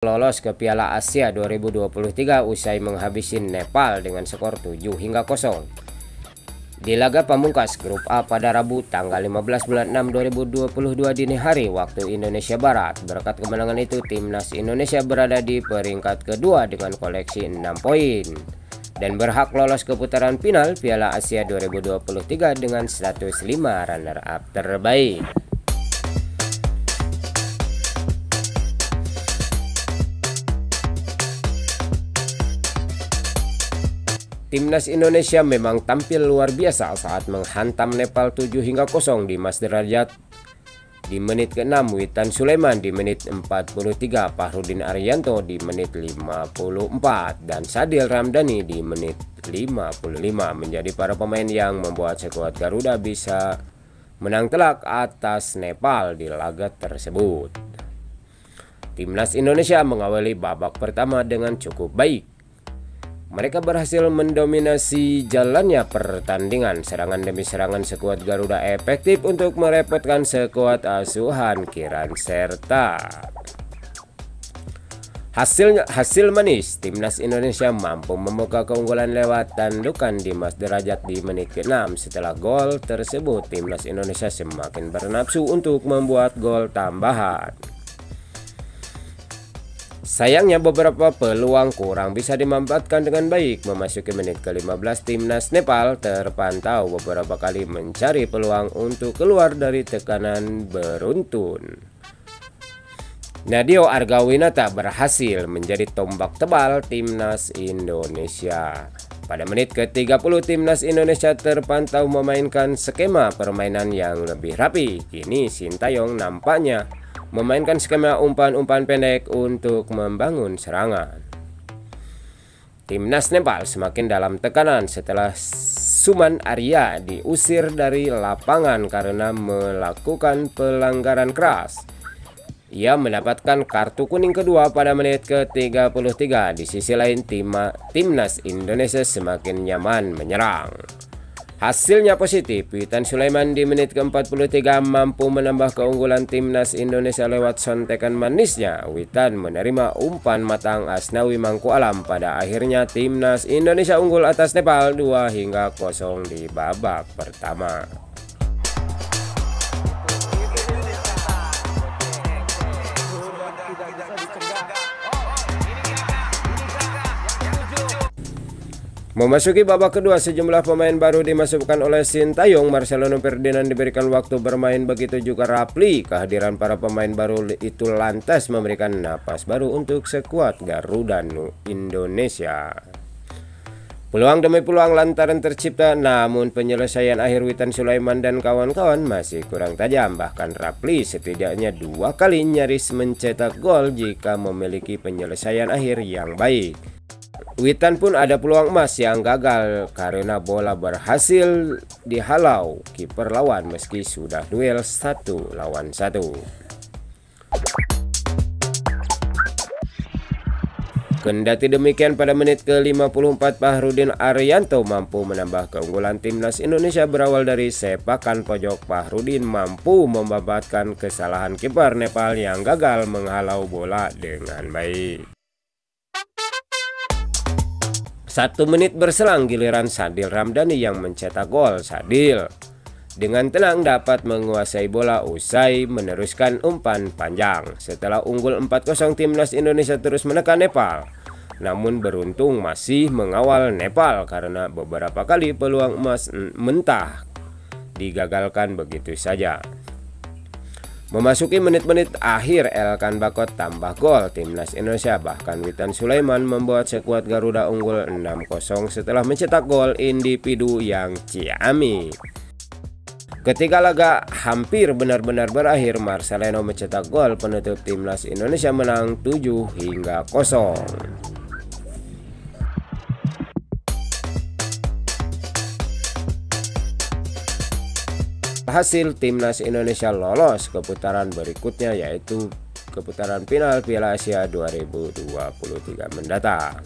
lolos ke Piala Asia 2023 usai menghabisi Nepal dengan skor 7-0. Di laga pamungkas grup A pada Rabu tanggal 15 bulan 6 2022 dini hari waktu Indonesia Barat, berkat kemenangan itu timnas Indonesia berada di peringkat kedua dengan koleksi 6 poin dan berhak lolos ke putaran final Piala Asia 2023 dengan status 5 runner-up terbaik. Timnas Indonesia memang tampil luar biasa saat menghantam Nepal 7-0 di Mas Derajat di menit ke-6, Witan Sulaiman di menit 43, Fahrudin Arianto di menit 54, dan Sadil Ramdhani di menit 55 menjadi para pemain yang membuat skuad Garuda bisa menang telak atas Nepal di laga tersebut. Timnas Indonesia mengawali babak pertama dengan cukup baik. Mereka berhasil mendominasi jalannya pertandingan, serangan demi serangan skuad Garuda efektif untuk merepotkan skuad asuhan Kiran Serta. Hasil manis, timnas Indonesia mampu membuka keunggulan lewat tandukan di Mas Derajat di menit ke-6. Setelah gol tersebut, timnas Indonesia semakin bernafsu untuk membuat gol tambahan. Sayangnya beberapa peluang kurang bisa dimanfaatkan dengan baik. Memasuki menit ke-15, timnas Nepal terpantau beberapa kali mencari peluang untuk keluar dari tekanan beruntun. Nadeo Argawinata berhasil menjadi tombak tebal timnas Indonesia. Pada menit ke-30, timnas Indonesia terpantau memainkan skema permainan yang lebih rapi. Kini Sintayong nampaknya memainkan skema umpan-umpan pendek untuk membangun serangan. Timnas Nepal semakin dalam tekanan setelah Suman Arya diusir dari lapangan karena melakukan pelanggaran keras. Ia mendapatkan kartu kuning kedua pada menit ke-33. Di sisi lain, timnas Indonesia semakin nyaman menyerang. Hasilnya positif, Witan Sulaiman di menit ke-43 mampu menambah keunggulan timnas Indonesia lewat sontekan manisnya. Witan menerima umpan matang Asnawi Mangku Alam. Pada akhirnya timnas Indonesia unggul atas Nepal 2-0 di babak pertama. Memasuki babak kedua, sejumlah pemain baru dimasukkan oleh Sintayong. Marcelino Ferdinand diberikan waktu bermain, begitu juga Rapli. Kehadiran para pemain baru itu lantas memberikan napas baru untuk skuad Garuda Indonesia. Peluang demi peluang lantaran tercipta, namun penyelesaian akhir Witan Sulaiman dan kawan-kawan masih kurang tajam. Bahkan Rapli setidaknya 2 kali nyaris mencetak gol jika memiliki penyelesaian akhir yang baik. Witan pun ada peluang emas yang gagal karena bola berhasil dihalau kiper lawan meski sudah duel 1 lawan 1. Kendati demikian, pada menit ke-54 Fahrudin Arianto mampu menambah keunggulan timnas Indonesia berawal dari sepakan pojok. Fahrudin mampu membabatkan kesalahan kiper Nepal yang gagal menghalau bola dengan baik. 1 menit berselang, giliran Sadil Ramdhani yang mencetak gol. Sadil dengan tenang dapat menguasai bola usai meneruskan umpan panjang. Setelah unggul 4-0, timnas Indonesia terus menekan Nepal. Namun beruntung masih mengawal Nepal karena beberapa kali peluang emas mentah digagalkan begitu saja. Memasuki menit-menit akhir, Elkan Bakot tambah gol timnas Indonesia. Bahkan Witan Sulaiman membuat skuad Garuda unggul 6-0 setelah mencetak gol individu yang ciamik. Ketika laga hampir benar-benar berakhir, Marcelino mencetak gol penutup timnas Indonesia menang 7-0. Hasil, timnas Indonesia lolos ke putaran berikutnya, yaitu ke putaran final Piala Asia 2023 mendatang.